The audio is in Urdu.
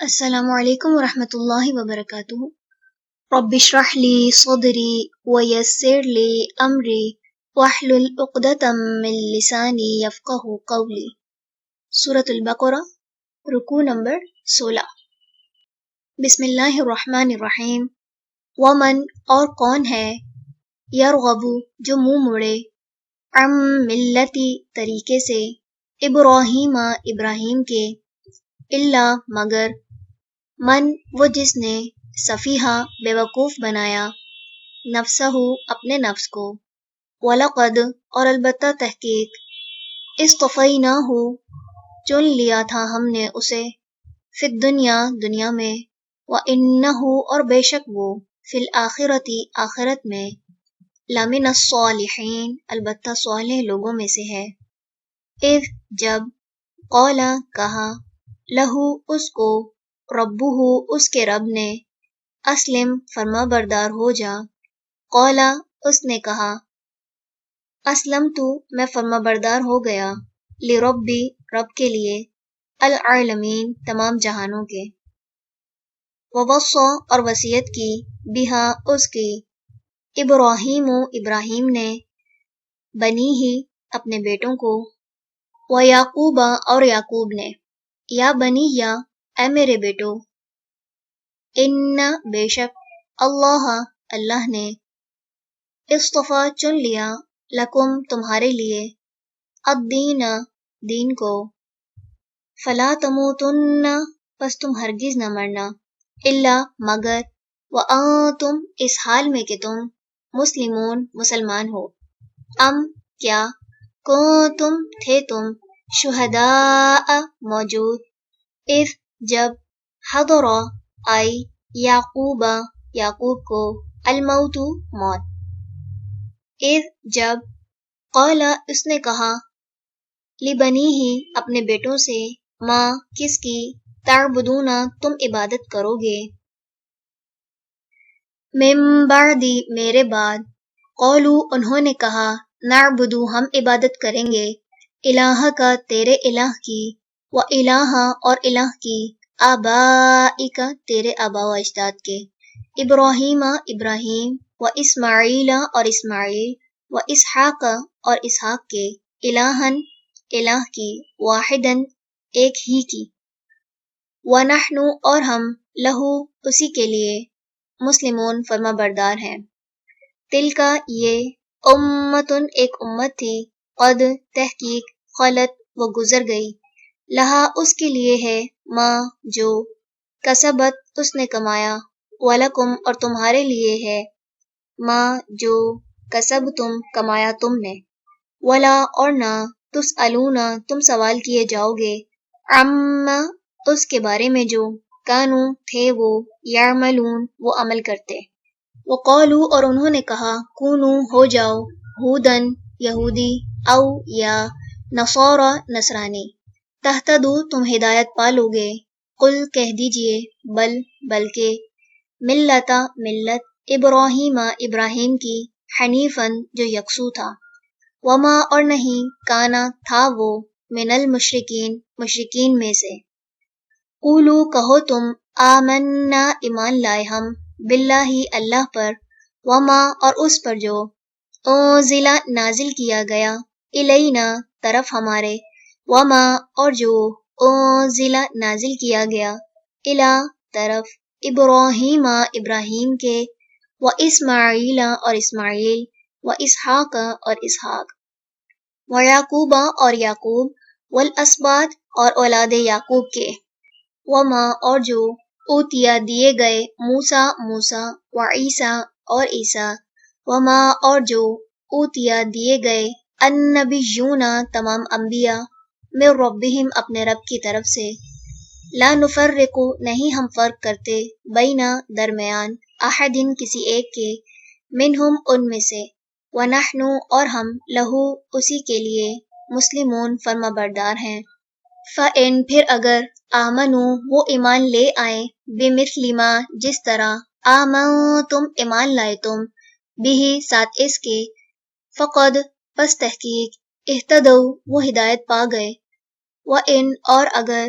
السلام علیکم ورحمۃ اللہ وبرکاتہ۔ رب اشرح لی صدری ویسر لی امری واحلل عقدۃ من لسانی یفقہوا قولی۔ سورۃ البقرہ، رکوع نمبر 16۔ بسم اللہ الرحمن الرحیم۔ ومن اور کون ہے، یرغب جو منہ موڑے، عن ملتی طریقے سے، ابراہیم ابراہیم کے، الا مگر، من وہ جس نے، سفیہا بیوقوف بنایا، نفسہ اپنے نفس کو، وَلَقَدْ اور البتہ تحقیق، اصطفیناہ چن لیا تھا ہم نے اسے، فی الدنیا دنیا میں، وَإِنَّهُ اور بے شک وہ، فی الآخرۃ آخرت میں، لمن الصالحین البتہ صالح لوگوں میں سے ہے۔ اذ جب، قال کہا، لہو اس کو، ربہ اس کے رب نے، اسلم فرما بردار ہو جا، قال اس نے کہا، اسلمت میں فرما بردار ہو گیا، لربی رب کے لیے، العالمین تمام جہانوں کے۔ ووصى اور وصیت کی، بہا اس کی، ابراہیم ابراہیم نے، بنی ہی اپنے بیٹوں کو، ویعقوب اور یعقوب نے، یا بنی یا اے میرے بیٹو، ان بے شک، اللہ اللہ نے، اصطفیٰ چن لیا، لکم تمہارے لیے، الدین دین کو، فلا تموتن پس تم ہرگز نہ مرنا، الا مگر، وانتم اس حال میں کہ تم، مسلمون مسلمان ہو، ام کیا، کنتم تھے تم، شہداء موجود، اذ جب، حضر آئی، یعقوب یعقوب کو، الموت موت، اذ جب، قال اس نے کہا، لبنیہ اپنے بیٹوں سے، ماں کس کی، تعبدون تم عبادت کرو گے، من بعدی میرے بعد، قولوا انہوں نے کہا، نعبدو ہم عبادت کریں گے، الہ کا تیرے الہ کی، و الہ اور الہ کی، آبائک تیرے آباء و اجداد کے، ابراہیم ابراہیم، و اسماعیل اور اسماعیل، و اسحاق اور اسحاق کے، الہن الہ کی، واحدن ایک ہی کی، ونحن اور ہم، لہو اسی کے لیے، مسلمون فرما بردار ہیں۔ تلکا یہ، امتن ایک امت تھی، قد تحقیق، خلت وہ گزر گئی، لہا اس کے لیے ہے، ما جو، کسبت اس نے کمایا، ولکم اور تمہارے لیے ہے، ما جو، کسبتم کمایا تم نے، ولا اور نہ، تسألون تم سوال کیے جاؤ گے، عما اس کے بارے میں جو، کانو تھے وہ، یعملون وہ عمل کرتے۔ وقالو اور انہوں نے کہا، کونو ہو جاؤ، ہودن یہودی، او یا نصارا نصرانی، تہتدو تم ہدایت پالو گے، قل کہہ دیجئے، بل بلکہ، ملتا ملت، ابراہیم ابراہیم کی، حنیفاً جو یکسو تھا، وما اور نہیں، کانا تھا وہ، من المشرکین مشرکین میں سے۔ قولو کہو تم، آمنا ایمان لائے ہم، باللہ اللہ پر، وما اور اس پر جو، انزل نازل کیا گیا، الینا طرف ہمارے، وما اور جو، انزل نازل کیا گیا، الی طرف، ابراہیم ابراہیم کے، و اسماعیل اور اسماعیل، و اسحاق اور اسحاق، و یعقوب اور یعقوب، والاسباط اور اولاد یعقوب کے، وما اور جو، اوتیا دیے گئے، موسیٰ موسیٰ، و عیسیٰ اور عیسیٰ، وما اور جو، اوتیا دیے گئے، النبیون تمام انبیاء، من ربہم اپنے رب کی طرف سے، لا نفرق نہیں ہم فرق کرتے، بینا درمیان، احد کسی ایک کے، منہم ان میں سے، ونحن اور ہم، لہو اسی کے لیے، مسلمون فرما بردار ہیں۔ فَإِن پھر اگر، آمنو وہ ایمان لے آئیں، بمثل ما جس طرح، آمنتم ایمان لائے تم، بھی ساتھ اس کے، فقد پس تحقیق، اہتدوا وہ ہدایت پا گئے، وَإِن اور اگر،